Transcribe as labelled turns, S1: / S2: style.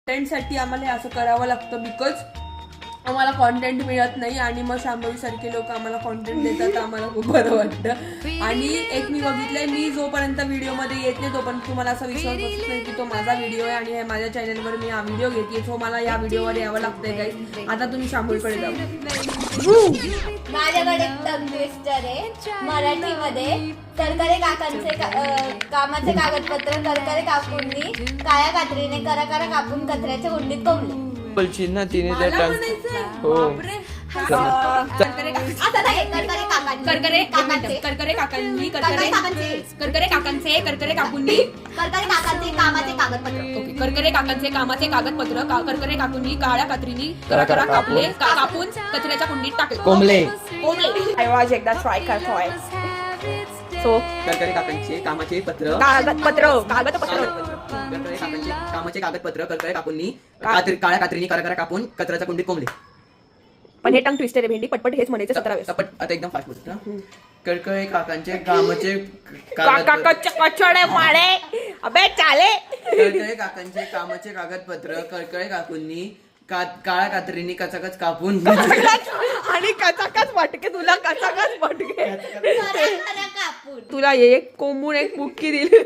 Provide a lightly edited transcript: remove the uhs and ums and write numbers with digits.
S1: कंटेंटसाठी आम्हाला हे असं करावं लागतं बिकॉज आम्हाला कॉन्टेंट मिळत नाही आणि मग शांभवी सारखे लोक आम्हाला कॉन्टेंट देतात तर आम्हाला खूप बरं वाटतं. आणि एक मी बघितलंय, मी जोपर्यंत व्हिडिओमध्ये येत नाही तोपर्यंत तुम्हाला असा विश्वास बसत नाही की तो माझा व्हिडिओ आहे आणि माझ्या चॅनलवर मी हा व्हिडिओ घेते, सो मला या व्हिडिओवर यावं लागतंय गाईस. आता तुम्ही शांभवीकडे जा.
S2: माझ्याकडे एक टंग ट्विस्टर आहे मराठीमध्ये. करकरे काकांचे कामाचे कागदपत्र करकरे काकूंनी काळ्या कात्रीने करा कापून कचऱ्याच्या कुंडीत कोंबले.
S3: बोलशील ना तिने त्या
S1: मला म्हणायचंय, बापरे. करकरे
S2: आता नाही, करकरे काकांनी.
S1: करकरे
S2: काकांचे.
S1: करकरे काकांनी
S2: करकरे काकांचे.
S1: करकरे काकांचे करकरे काकूंनी
S2: करकरे काकांचे कामाचे कागदपत्र.
S1: ओके. करकरे काकांचे कामाचे कागदपत्र करकरे काकूंनी काळ्या कात्रीनी करा कापले कापून कचऱ्याच्या कुंडीत टाकले
S3: कोंबले.
S1: आवाज एकदा ट्राय करतोय. सो
S3: करकरे काकांचे कामाचे पत्र
S1: कागदपत्र
S3: करकरे काकांचे कामाचे कागदपत्र करकरे काकूंनी काळ्या कात्रीने करा कापून कचऱ्याच्या कुंडीत कोंबले.
S1: पण हे टंग ट्विस्टर आहे भेंडी, पटपट हेच म्हणायचं 17 वेळेस.
S3: आता एकदम फास्ट बोलतो ना. करकरे काकांचे कामाचे
S1: कचडे माळे अबे चाले.
S3: करकरे काकांचे कामाचे कागदपत्र करकरे काकूंनी काळ्या कात्रीने कचाकच कापून
S1: आणि कचाकच वाटके तुला कचाकच वाटके
S2: करा कापून.
S1: तुला एक कोंबून एक मुक्की दिली.